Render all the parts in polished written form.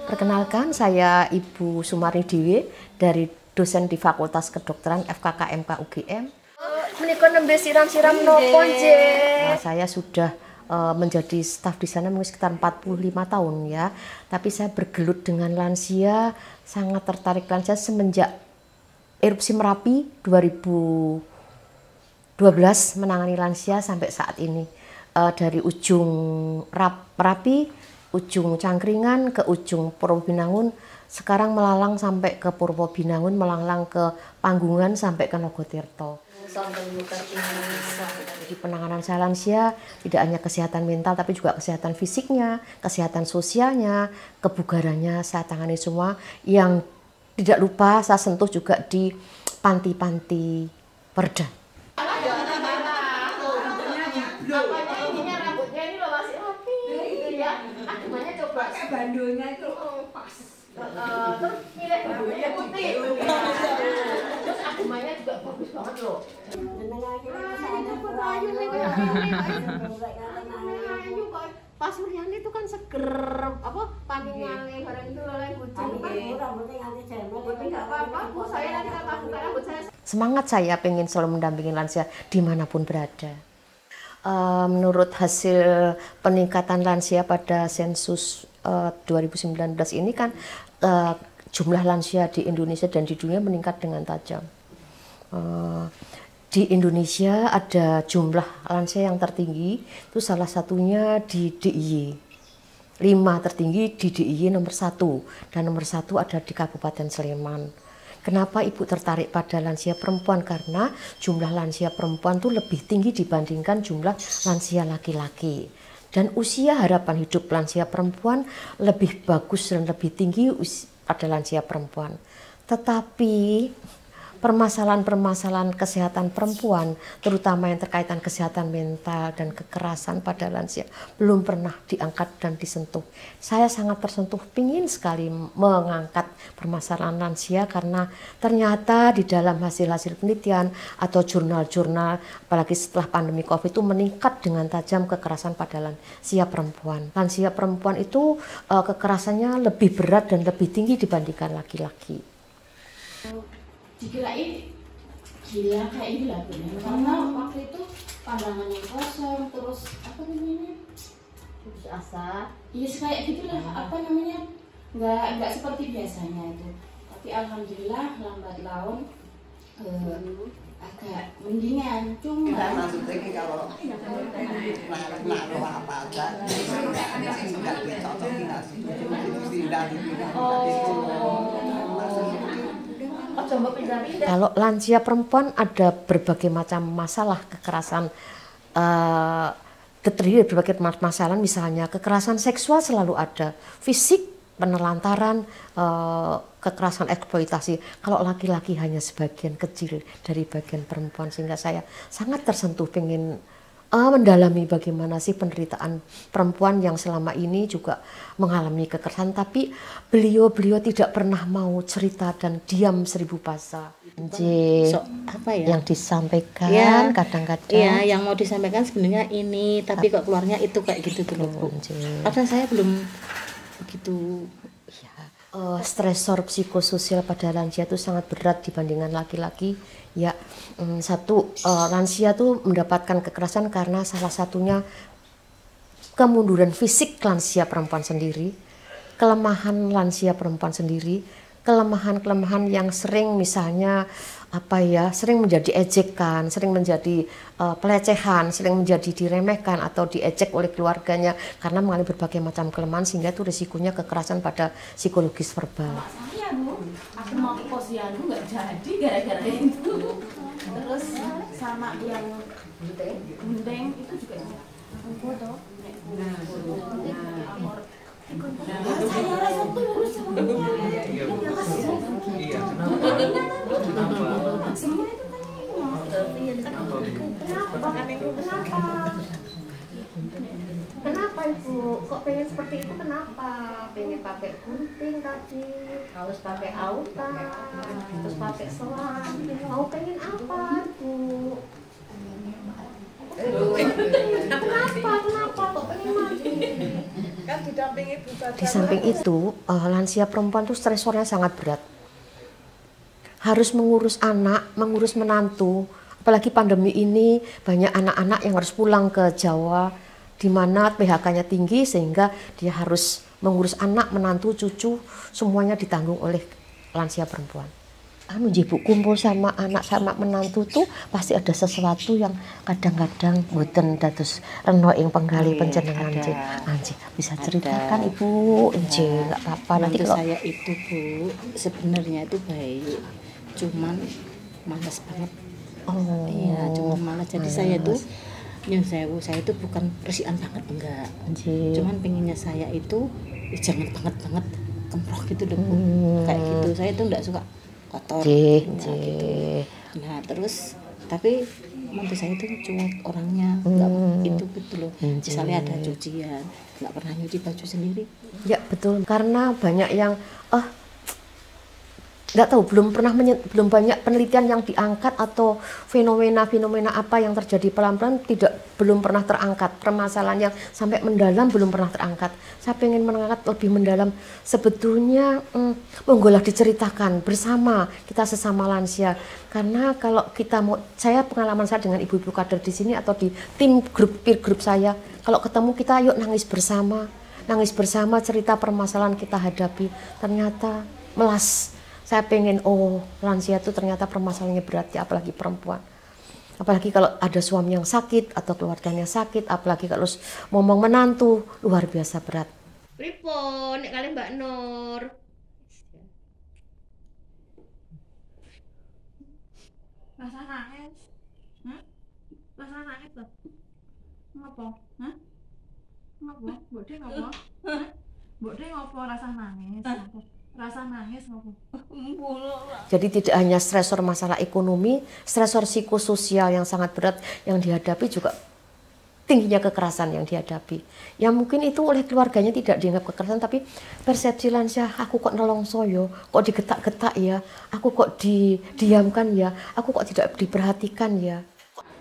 Perkenalkan, saya Ibu Sumarni Dewi dari dosen di Fakultas Kedokteran FKKMK UGM. Menika nembe siram-siram nopo nggih? Saya sudah menjadi staf di sana mungkin sekitar 45 tahun ya. Tapi saya bergelut dengan lansia, sangat tertarik lansia semenjak erupsi Merapi 2012 menangani lansia sampai saat ini. Dari ujung Merapi, ujung Cangkringan ke ujung Purwobinangun, sekarang melalang sampai ke Purwobinangun, melalang ke Panggungan sampai ke Nogotirto. Di penanganan saya lansia tidak hanya kesehatan mental tapi juga kesehatan fisiknya, kesehatan sosialnya, kebugarannya saya tangani semua. Yang tidak lupa saya sentuh juga di panti-panti perda. Rambutnya ini loh masih rapi gitu ya. Gimana coba bandonya itu pas. Terus pilih bandonya putih. Terus agumanya juga bagus banget loh. Pas Mariani itu kan seger apa paningan barang itu oleh bujang kan rambutnya nganti jemel tapi nggak apa-apa Bu, saya nanti akan buka rambut saya. Semangat saya pengen selalu mendampingi lansia dimanapun berada. Menurut hasil peningkatan lansia pada sensus 2019 ini kan jumlah lansia di Indonesia dan di dunia meningkat dengan tajam. Di Indonesia ada jumlah lansia yang tertinggi, itu salah satunya di DIY. 5 tertinggi di DIY nomor 1, dan nomor 1 ada di Kabupaten Sleman. Kenapa Ibu tertarik pada lansia perempuan? Karena jumlah lansia perempuan itu lebih tinggi dibandingkan jumlah lansia laki-laki. Dan usia harapan hidup lansia perempuan lebih bagus dan lebih tinggi pada lansia perempuan. Tetapi permasalahan-permasalahan kesehatan perempuan, terutama yang terkaitan kesehatan mental dan kekerasan pada lansia, belum pernah diangkat dan disentuh. Saya sangat tersentuh, ingin sekali mengangkat permasalahan lansia karena ternyata di dalam hasil-hasil penelitian atau jurnal-jurnal, apalagi setelah pandemi COVID itu meningkat dengan tajam kekerasan pada lansia perempuan. Lansia perempuan itu kekerasannya lebih berat dan lebih tinggi dibandingkan laki-laki. Dikirain gila kayak gila bener karena waktu itu pandangannya kosong terus apa namanya Putus asa. iya kayak gitulah apa namanya nggak seperti biasanya itu tapi alhamdulillah lambat laun agak mendingan cuma maksudnya kalau naruh apa aja nggak dicocokin Kalau lansia perempuan ada berbagai macam masalah kekerasan, terdiri dari berbagai masalah, misalnya kekerasan seksual selalu ada, fisik, penelantaran, kekerasan eksploitasi. Kalau laki-laki hanya sebagian kecil dari bagian perempuan, sehingga saya sangat tersentuh pengen mendalami bagaimana sih penderitaan perempuan yang selama ini juga mengalami kekerasan, tapi beliau tidak pernah mau cerita dan diam seribu bahasa. Apa ya? Yang disampaikan kadang-kadang. Iya, yang mau disampaikan sebenarnya ini, tapi kok keluarnya itu kayak gitu dulu, Bu. Padahal saya belum begitu. Stresor psikososial pada lansia itu sangat berat dibandingkan laki-laki. Ya, satu, lansia itu mendapatkan kekerasan karena salah satunya kemunduran fisik lansia perempuan sendiri, kelemahan lansia perempuan sendiri, kelemahan-kelemahan yang sering misalnya sering menjadi ejekan, sering menjadi pelecehan, sering menjadi diremehkan atau diejek oleh keluarganya karena mengalami berbagai macam kelemahan, sehingga itu risikonya kekerasan pada psikologis verbal. saya Bu aku mau ke posyandu nggak jadi gara-gara itu terus sama yang gunting itu juga foto saya rasa tuh lurus semuanya semua itu Kenapa Ibu? Kok pengen seperti itu kenapa? Pengen pakai gunting tadi, harus pakai autan, terus pakai selang. Mau pengen apa Bu? Kenapa kok pengen mati? Kan didampingi ibu saja. Di samping itu, lansia perempuan tuh stresornya sangat berat. Harus mengurus anak, mengurus menantu. Apalagi pandemi ini banyak anak-anak yang harus pulang ke Jawa, di mana PHK-nya tinggi sehingga dia harus mengurus anak, menantu, cucu, semuanya ditanggung oleh lansia perempuan. Bu, kumpul sama anak sama menantu tuh pasti ada sesuatu yang kadang-kadang boten dados reno ing penggali panjenengan Anji. Bisa ceritakan Ibu? Anji, enggak apa-apa nanti Menantu kalau saya itu Bu, sebenarnya itu baik. Cuman malas banget. oh Iya, cuman malas. Jadi saya tuh saya itu bukan resian banget enggak. Anji. Cuman pengennya saya itu jangan banget kemproh gitu deh Bu. Kayak gitu. Saya tuh enggak suka kotor. Gitu. Nah, terus tapi menurut saya itu cuek orangnya, enggak itu gitu loh. Misalnya ada cucian, enggak pernah nyuci baju sendiri. Ya betul, karena banyak yang nggak tahu, belum banyak penelitian yang diangkat atau fenomena apa yang terjadi pelan-pelan belum pernah terangkat, permasalahan yang sampai mendalam belum pernah terangkat. Saya pengen mengangkat lebih mendalam. Sebetulnya monggolah diceritakan bersama kita sesama lansia, karena kalau kita mau, saya pengalaman saya dengan ibu-ibu kader di sini atau di tim peer group saya, kalau ketemu kita yuk nangis bersama cerita permasalahan kita hadapi, ternyata melas. Saya pengen, lansia itu ternyata permasalahannya berat ya, apalagi perempuan. Apalagi kalau ada suami yang sakit atau keluarganya sakit, apalagi kalau ngomong menantu, luar biasa berat. Pripun, nek kalian Mbak Nur. Rasa nangis. Rasa nangis tuh. Ngopo? Ngopo? Mbok Dek ngopo? Mbok Dek ngopo rasa nangis? Rasa nangis ngopo? Jadi tidak hanya stresor masalah ekonomi, stresor psikososial yang sangat berat yang dihadapi, juga tingginya kekerasan yang dihadapi. Ya mungkin itu oleh keluarganya tidak dianggap kekerasan, tapi persepsi lansia, aku kok nolongso yo, kok digetak-getak ya, aku kok didiamkan ya, aku kok tidak diperhatikan ya.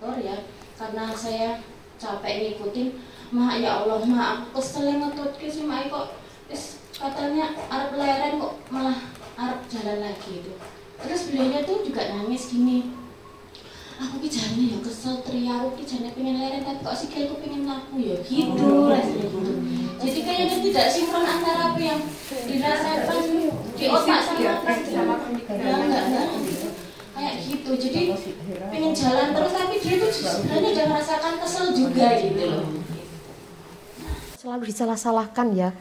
Ya, karena saya capek ngikutin, Mak ya Allah, Mak aku kesel ngetutke si Mak kok katanya arep leren kok malah arep jalan lagi itu. Terus beliaunya tuh juga nangis gini, aku ki jane ya kesel teriak, aku ki jane pengen leren tapi kok sikilku pengen laku ya gitu rasanya gitu. Jadi kayaknya tidak sinkron antara apa yang dirasakan di otak sama enggak gitu. Kayak gitu, jadi pengen jalan terus tapi dia tuh sebenarnya udah merasakan kesel juga gitu loh. Selalu disalah-salahkan ya.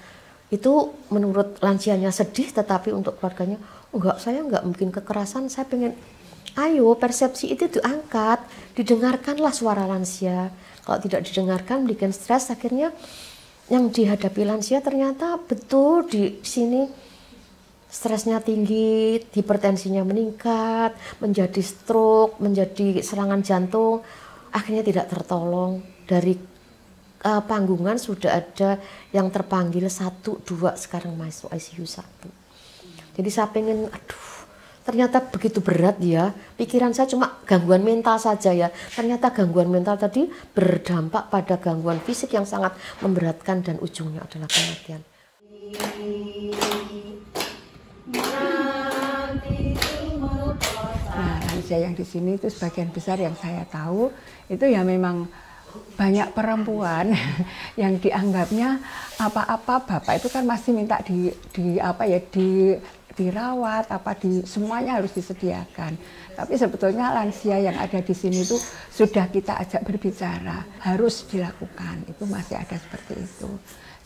Itu menurut lansianya sedih, tetapi untuk keluarganya enggak, saya enggak mungkin kekerasan, saya pengen ayo persepsi itu diangkat, didengarkanlah suara lansia. Kalau tidak didengarkan bikin stres, akhirnya yang dihadapi lansia ternyata betul di sini stresnya tinggi, hipertensinya meningkat, menjadi stroke, menjadi serangan jantung, akhirnya tidak tertolong. Dari panggungan sudah ada yang terpanggil 1, 2, sekarang masuk ICU 1. Jadi saya pengen, ternyata begitu berat ya. Pikiran saya cuma gangguan mental saja ya. Ternyata gangguan mental tadi berdampak pada gangguan fisik yang sangat memberatkan dan ujungnya adalah kematian. Nah, lansia yang di sini itu sebagian besar yang saya tahu itu ya memang banyak perempuan yang dianggapnya apa-apa bapak itu kan masih minta dirawat, semuanya harus disediakan. Tapi sebetulnya lansia yang ada di sini itu sudah kita ajak berbicara, harus dilakukan, itu masih ada seperti itu.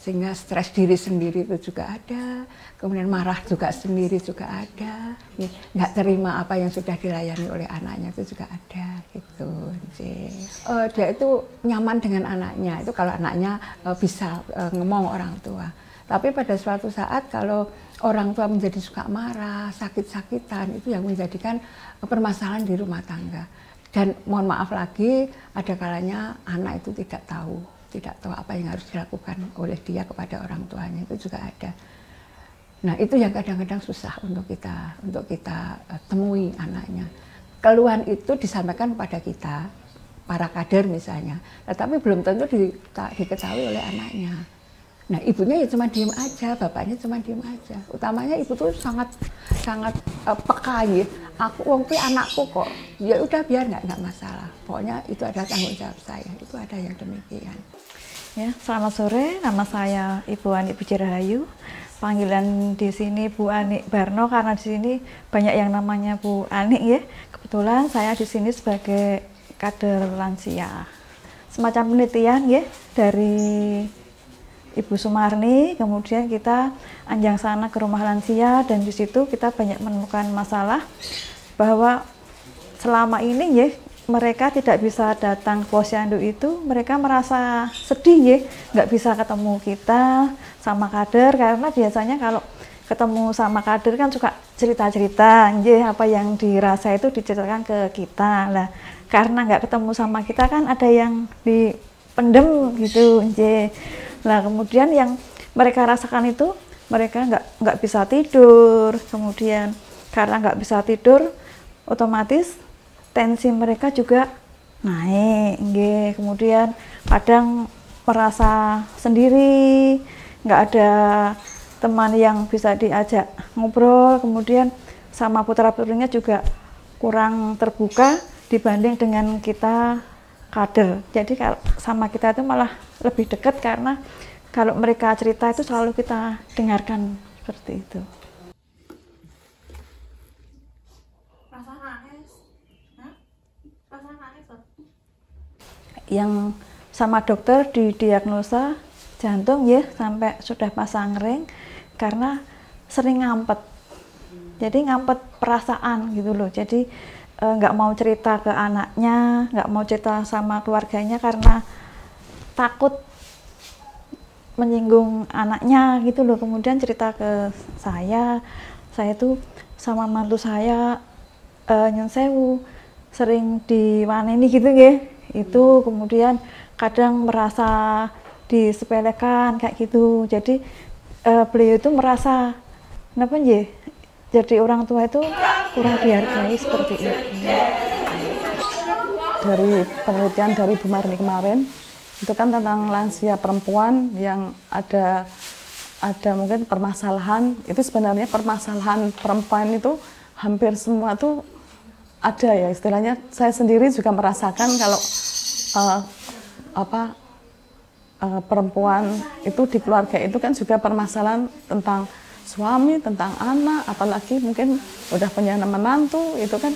Sehingga stres diri sendiri itu juga ada, kemudian marah juga sendiri juga ada, nggak terima apa yang sudah dilayani oleh anaknya itu juga ada gitu. Dia itu nyaman dengan anaknya, itu kalau anaknya bisa ngomong orang tua. Tapi pada suatu saat kalau orang tua menjadi suka marah, sakit-sakitan, itu yang menjadikan permasalahan di rumah tangga. Dan mohon maaf lagi, ada kalanya anak itu tidak tahu apa yang harus dilakukan oleh dia kepada orang tuanya, itu juga ada. Nah itu yang kadang-kadang susah untuk kita temui anaknya. Keluhan itu disampaikan kepada kita, para kader misalnya, tetapi belum tentu diketahui oleh anaknya. Nah ibunya ya cuma diem aja, bapaknya cuma diem aja. Utamanya ibu tuh sangat peka ya. Aku wongpi anakku kok, ya udah biar nggak masalah. Pokoknya itu adalah tanggung jawab saya. Itu ada yang demikian. Ya, selamat sore. Nama saya Ibu Ani Bujirahayu. Panggilan di sini Bu Ani Barno karena di sini banyak yang namanya Bu Ani ya. Kebetulan saya di sini sebagai kader lansia. Semacam penelitian ya dari Ibu Sumarni, kemudian kita anjang sana ke rumah lansia dan di situ kita banyak menemukan masalah bahwa selama ini ya mereka tidak bisa datang ke posyandu itu, mereka merasa sedih ya, nggak bisa ketemu kita sama kader karena biasanya kalau ketemu sama kader kan suka cerita-cerita, ya apa yang dirasa itu diceritakan ke kita lah. Karena nggak ketemu sama kita kan ada yang dipendem gitu, ya. Nah kemudian yang mereka rasakan itu mereka nggak bisa tidur, kemudian karena nggak bisa tidur otomatis tensi mereka juga naik, kemudian kadang merasa sendiri, nggak ada teman yang bisa diajak ngobrol, kemudian sama putra-putrinya juga kurang terbuka dibanding dengan kita kader. Jadi kalau sama kita itu malah lebih dekat karena kalau mereka cerita itu selalu kita dengarkan seperti itu. Yang sama dokter didiagnosa jantung ya sampai sudah pasang ring karena sering ngampet. Jadi ngampet perasaan gitu loh. Jadi nggak mau cerita ke anaknya, nggak mau cerita sama keluarganya karena takut menyinggung anaknya gitu loh. Kemudian cerita ke saya tuh sama mantu saya nyun sewu sering diwaneni gitu ya. Itu kemudian kadang merasa disepelekan kayak gitu. Jadi beliau itu merasa kenapa ya? Jadi orang tua itu kurang dihargai seperti itu. Dari penelitian dari Bu Marni kemarin, itu kan tentang lansia perempuan yang ada mungkin permasalahan. Itu sebenarnya permasalahan perempuan itu hampir semua tuh ada ya istilahnya. Saya sendiri juga merasakan kalau perempuan itu di keluarga itu kan juga permasalahan tentang suami, tentang anak, apalagi mungkin udah punya menantu, itu kan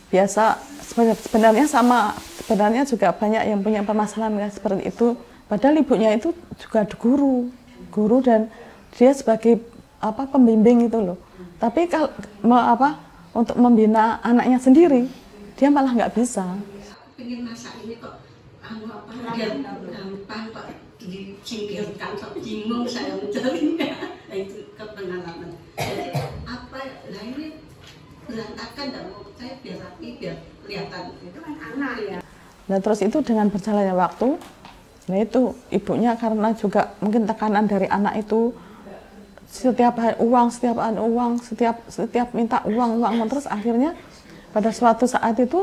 biasa. Sebenarnya juga banyak yang punya permasalahan seperti itu. Padahal ibunya itu juga guru dan dia sebagai pembimbing itu loh. Tapi kalau untuk membina anaknya sendiri, dia malah nggak bisa. Pengen masak ini kok gampang kok disingkirkan, kok bingung saya mencarinya. Itu kepengalaman. Apa lah ini berantakan dan mau saya biar rapi biar kelihatan itu kan anak ya. Nah terus itu dengan berjalannya waktu, nah itu ibunya karena juga mungkin tekanan dari anak itu setiap hari uang, setiap minta uang terus akhirnya pada suatu saat itu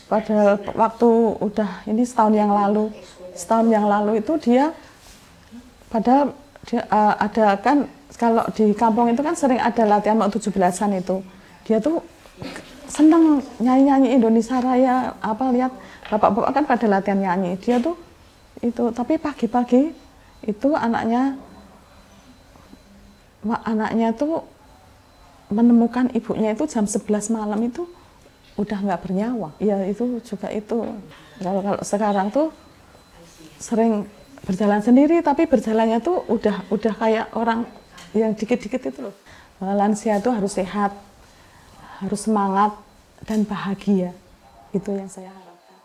pada waktu udah ini setahun yang lalu itu dia padahal dia ada kan kalau di kampung itu kan sering ada latihan mau 17-an itu. Dia tuh senang nyanyi Indonesia Raya, lihat bapak-bapak kan pada latihan nyanyi. Dia tuh itu tapi pagi-pagi itu anaknya tuh menemukan ibunya itu jam 11 malam itu udah nggak bernyawa. Ya itu juga itu. Kalau sekarang tuh sering berjalan sendiri, tapi berjalannya tuh udah kayak orang yang dikit-dikit itu loh. Lansia itu harus sehat, harus semangat dan bahagia. Itu yang saya harapkan.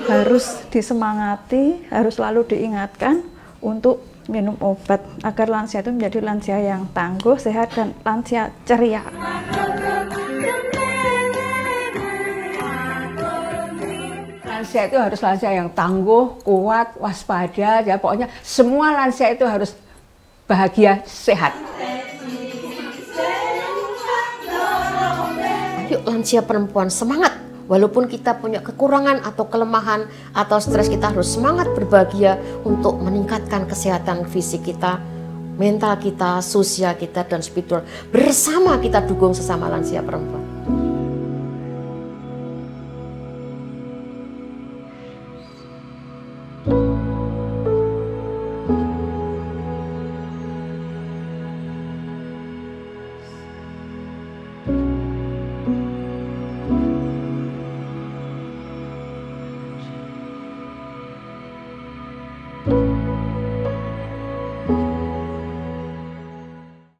Harus disemangati, harus selalu diingatkan untuk minum obat agar lansia itu menjadi lansia yang tangguh, sehat dan lansia ceria. Lansia itu harus lansia yang tangguh, kuat, waspada, ya pokoknya semua lansia itu harus bahagia, sehat. Yuk lansia perempuan semangat walaupun kita punya kekurangan atau kelemahan atau stres, kita harus semangat berbahagia untuk meningkatkan kesehatan fisik kita, mental kita, sosial kita, dan spiritual. Bersama kita dukung sesama lansia perempuan.